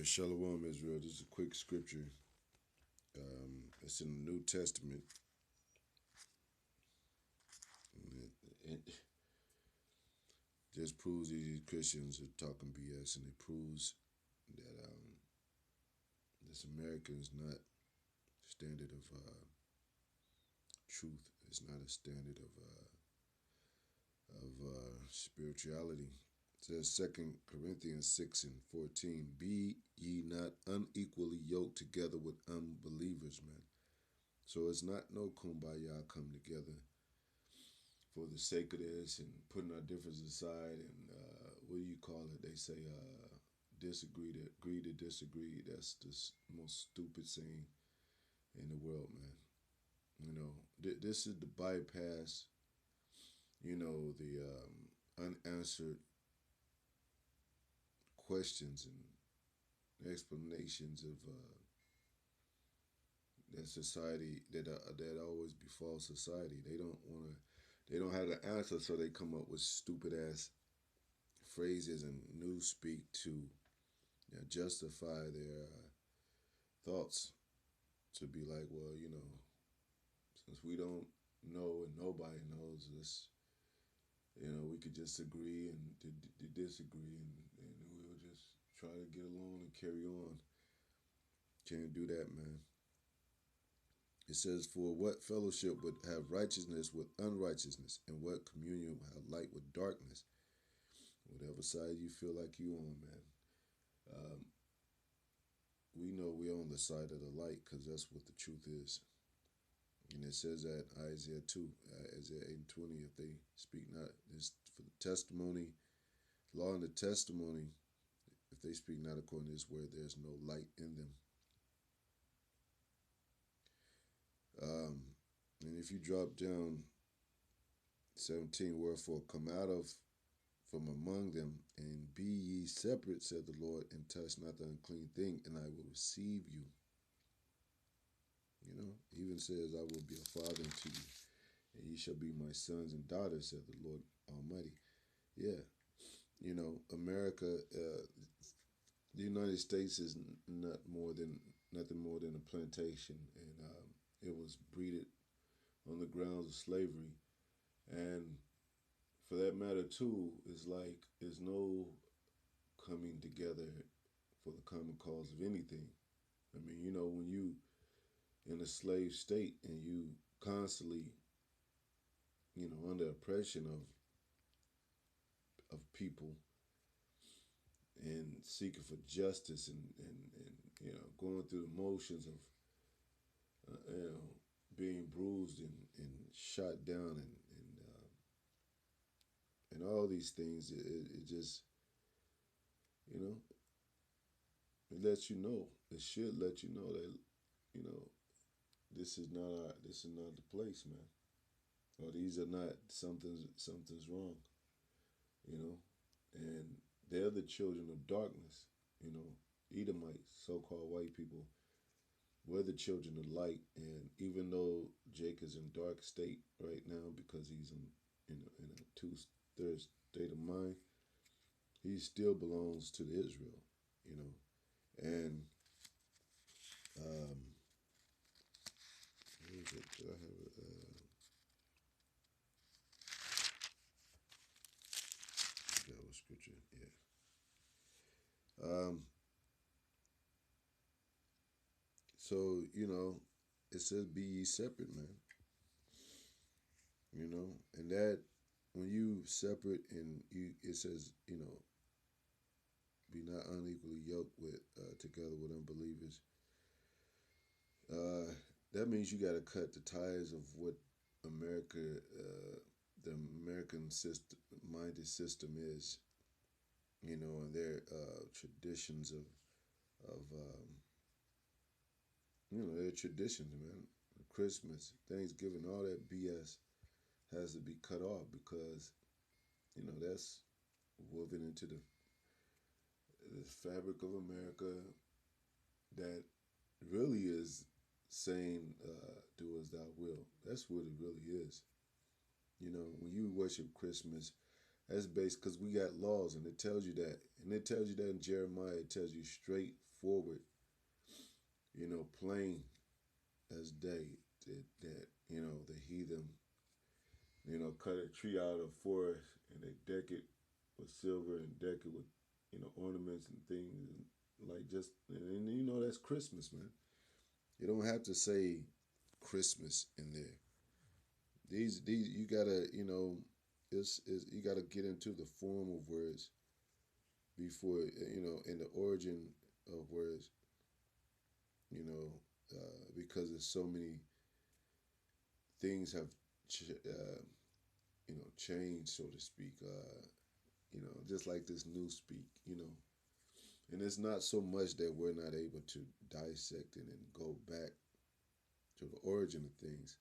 Shalom, Israel. This is a quick scripture. It's in the New Testament. It just proves these Christians are talking BS, and it proves that this America is not a standard of truth. It's not a standard of spirituality. It says 2 Corinthians 6:14, be ye not unequally yoked together with unbelievers, man. So it's not no kumbaya come together for the sake of this and putting our differences aside and what do you call it? They say disagree to agree to disagree. That's the most stupid thing in the world, man. You know, this is the bypass. You know, the unanswered questions and explanations of that society that always befalls society. They don't want to. They don't have the answer, so they come up with stupid ass phrases and newspeak to justify their thoughts. To be like, well, you know, since we don't know and nobody knows this, you know, we could just agree and to disagree, and we'll just try to get along and carry on. Can't do that, man. It says, for what fellowship would have righteousness with unrighteousness, and what communion would have light with darkness? Whatever side you feel like you on, man. We know we're on the side of the light because that's what the truth is. And it says that Isaiah 2, Isaiah 8:20, if they speak not this for the testimony, law and the testimony, if they speak not according to this word, there's no light in them. And if you drop down 17, wherefore come out of from among them, and be ye separate, said the Lord, and touch not the unclean thing, and I will receive you. You know, even says, I will be a father unto you, and ye shall be my sons and daughters, said the Lord Almighty. Yeah, you know, America, the United States is nothing more than a plantation, and it was breeded on the grounds of slavery, and for that matter too, it's like there's no coming together for the common cause of anything. I mean, you know, when you in a slave state and you constantly, you know, under oppression of people and seeking for justice and you know, going through the motions of you know, being bruised and shot down and all these things, it just, you know, it lets you know. It should let you know that, you know, this is not the place, man. Or these are not something's wrong, you know. And they're the children of darkness, you know. Edomites, so-called white people, we're the children of light. And even though Jake is in dark state right now because he's in a two-third state of mind, he still belongs to the Israel, you know. And where is it? Do I have it? That was scripture, yeah. So, you know, it says be ye separate, man. You know, and that when you separate and you, it says, you know, be not unequally yoked with together with unbelievers. That means you got to cut the ties of what America, the American system, minded system is. You know, and their traditions of you know, their traditions, man. Christmas, Thanksgiving, all that BS has to be cut off because, you know, that's woven into the fabric of America that really is saying, do as thou will. That's what it really is. You know, when you worship Christmas, That's based because we got laws, and it tells you that, and it tells you that in Jeremiah. It tells you straightforward, plain as day that the heathen, cut a tree out of a forest and they deck it with silver and deck it with ornaments and things, and like just and that's Christmas, man. You don't have to say Christmas in there. These you gotta is you gotta get into the form of words before in the origin of words, you know, because there's so many things have changed, so to speak. Just like this new speak, and it's not so much that we're not able to dissect it and go back to the origin of things.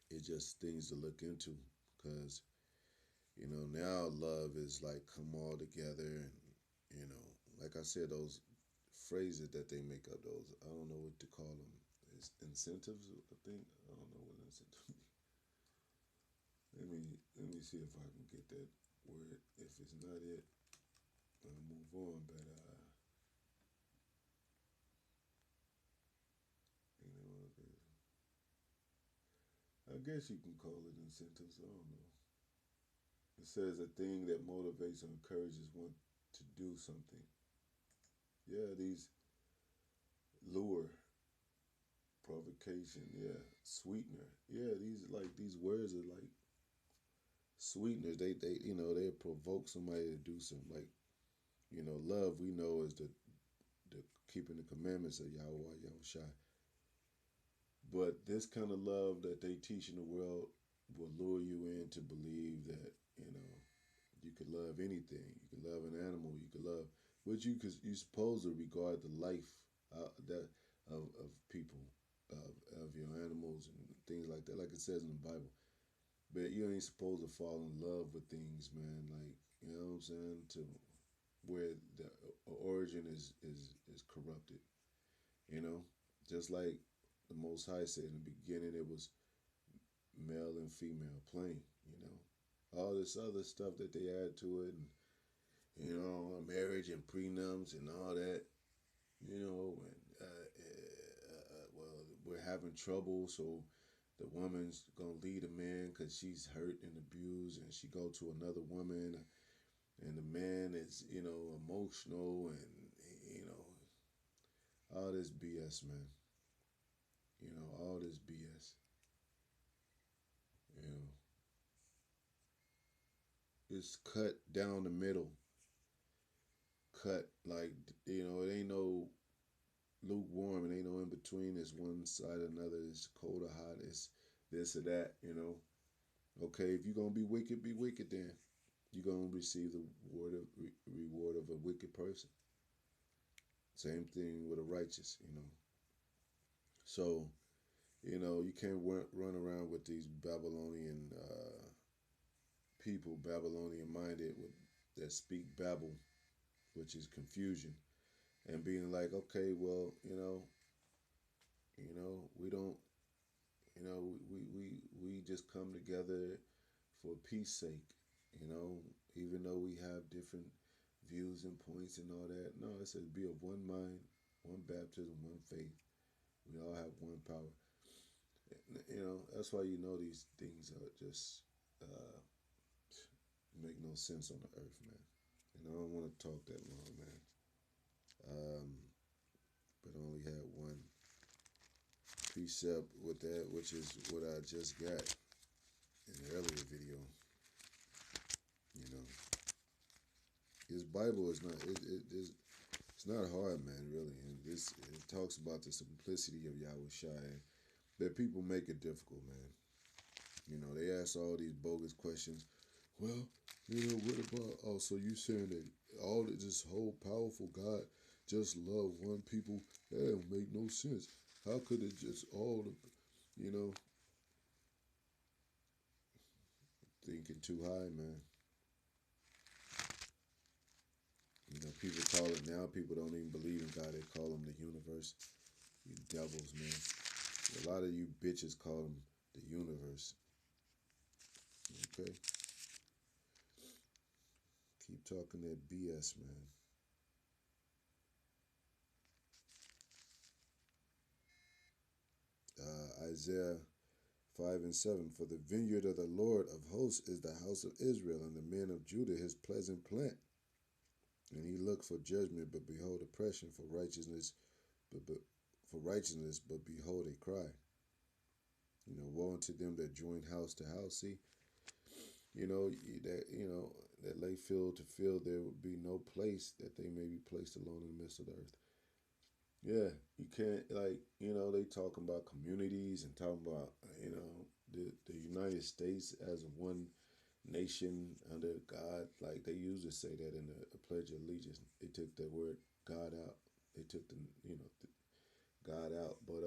It's just things to look into because now love is like come all together, and like I said, those phrases that they make up, those I don't know what to call them. It's incentives, I think. I don't know what incentive. let me see if I can get that word. If it's not it, I'll move on. But you know, I guess you can call it incentives. I don't know. It says a thing that motivates or encourages one to do something. Yeah, these lure, provocation, yeah, sweetener. Yeah, these words are like sweeteners. They provoke somebody to do something. Like love we know is the keeping the commandments of Yahawashi. But this kind of love that they teach in the world will lure you in to believe that you could love anything. You could love an animal. You could love which you supposed to regard the life that of people of your animals and things like that, like it says in the Bible. But you ain't supposed to fall in love with things, man. Like what I'm saying, to where the origin is corrupted. You know, just like the Most High said in the beginning, it was male and female, plain. All this other stuff that they add to it, and marriage and prenups and all that. And well, we're having trouble, so the woman's gonna lead a man because she's hurt and abused, and she go to another woman, and the man is emotional, and all this BS, man. All this BS. You know, it's cut down the middle. Cut like it ain't no lukewarm. It ain't no in between. It's one side or another. It's cold or hot. It's this or that. Okay, if you're gonna be wicked then. You're gonna receive the reward of a wicked person. Same thing with a righteous. So you can't run around with these Babylonian people, Babylonian minded, that speak Babel, which is confusion, and being like, okay, well, we don't, we just come together for peace sake, you know, even though we have different views and points and all that. No, it says be of one mind, one baptism, one faith. We all have one power. That's why these things are just make no sense on the earth, man. And I don't want to talk that long, man. Um, but I only had one precept with that, which is what I just got in the earlier video. His Bible is not it's not hard, man, really. And it talks about the simplicity of Yahawashi, that people make it difficult, man. They ask all these bogus questions. Well, what about? Oh, so you saying that all this whole powerful God just love one people? That don't make no sense. How could it just all the, thinking too high, man? People call it now. People don't even believe in God. They call him the universe. You devils, man. A lot of you bitches call him the universe. Okay. Keep talking that BS, man. Isaiah 5 and 7. For the vineyard of the Lord of hosts is the house of Israel, and the men of Judah his pleasant plant. And he looked for judgment, but behold oppression, but behold a cry. Woe unto them that join house to house. See, that lay field to field, there would be no place that they may be placed alone in the midst of the earth. Yeah, you can't, they talking about communities and talking about the United States as one nation under God. Like they used to say that in the Pledge of Allegiance. They took the word God out. They took God out, but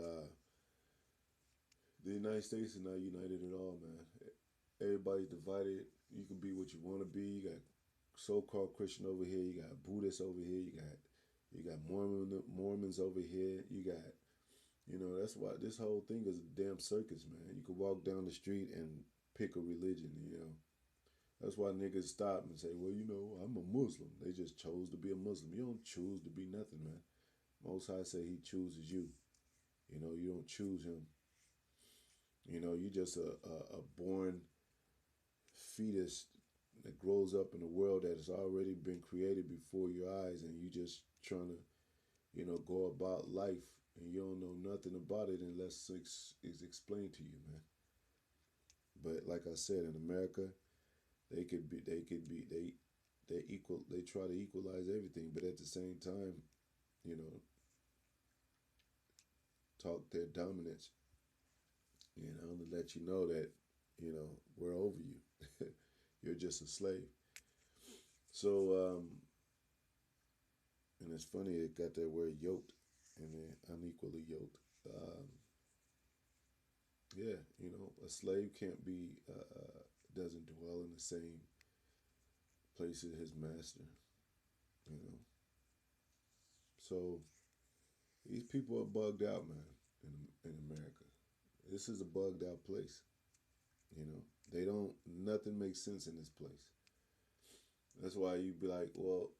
the United States is not united at all, man. Everybody's divided. You can be what you want to be. You got so-called Christian over here. You got Buddhists over here. You got Mormons over here. You got, that's why this whole thing is a damn circus, man. You can walk down the street and pick a religion. That's why niggas stop and say, well, I'm a Muslim. They just chose to be a Muslim. You don't choose to be nothing, man. Most High say he chooses you. You don't choose him. You just a born fetus that grows up in a world that has already been created before your eyes, and you just trying to, go about life, and you don't know nothing about it unless it's explained to you, man. But like I said, in America, they equal. They try to equalize everything, but at the same time, you know, talk their dominance, to let you know that, we're over you. You're just a slave. So, and it's funny, it got that word yoked and then unequally yoked. Yeah, a slave can't be, doesn't dwell in the same place as his master, you know. So these people are bugged out, man, in America. This is a bugged out place, They don't, nothing makes sense in this place. That's why you be like, well,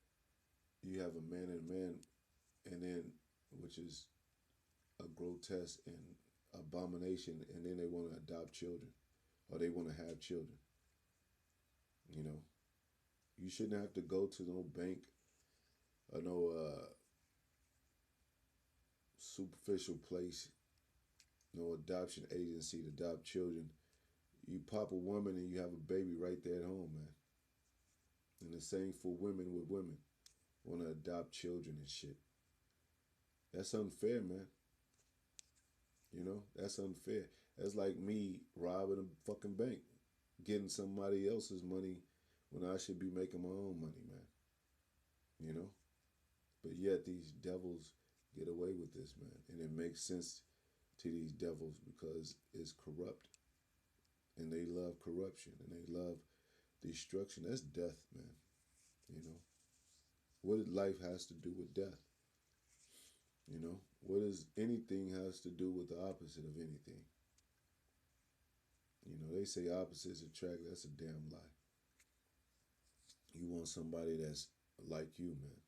you have a man and a man, and then, which is a grotesque and abomination, and then they want to adopt children, or they want to have children. You know, you shouldn't have to go to no bank or no superficial place, no adoption agency to adopt children. You pop a woman and you have a baby right there at home, man. And the same for women with women. Want to adopt children and shit. That's unfair, man. That's unfair. That's like me robbing a fucking bank, getting somebody else's money when I should be making my own money, man. You know? But yet these devils get away with this, man. And it makes sense to these devils because it's corrupt. And they love corruption and they love destruction. That's death, man. What life has to do with death? What is anything has to do with the opposite of anything? They say opposites attract. That's a damn lie. You want somebody that's like you, man.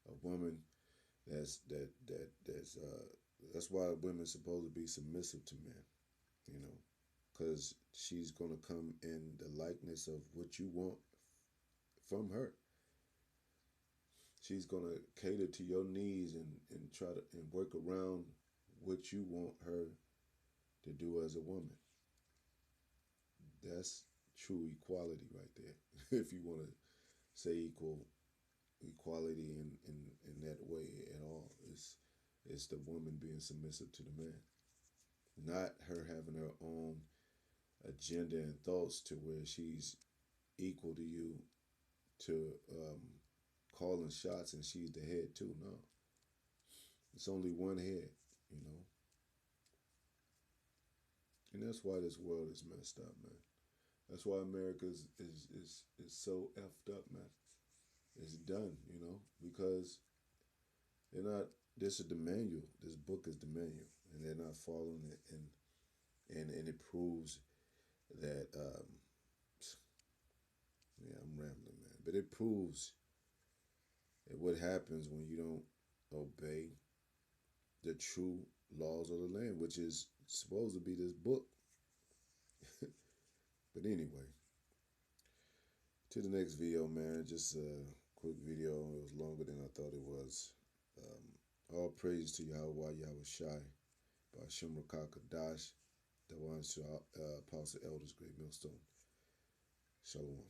A woman that's why women's supposed to be submissive to men, because she's gonna come in the likeness of what you want from her. She's gonna cater to your needs and try to and work around what you want her to do as a woman. That's true equality right there. If you want to say equality in that way at all, it's the woman being submissive to the man, not her having her own agenda and thoughts to where she's equal to you to calling shots and she's the head too. No, it's only one head, you know. And that's why this world is messed up, man. That's why America is so effed up, man. It's done, because they're not. This is the manual. This book is the manual, and they're not following it, and it proves that. Yeah, I'm rambling, man. But it proves what happens when you don't obey the true laws of the land, which is supposed to be this book. But anyway, to the next video, man. Just a quick video. It was longer than I thought it was. All praise to Yahawashi by Shimra Dash, the one Apostle Elders Great Millstone. Shalom.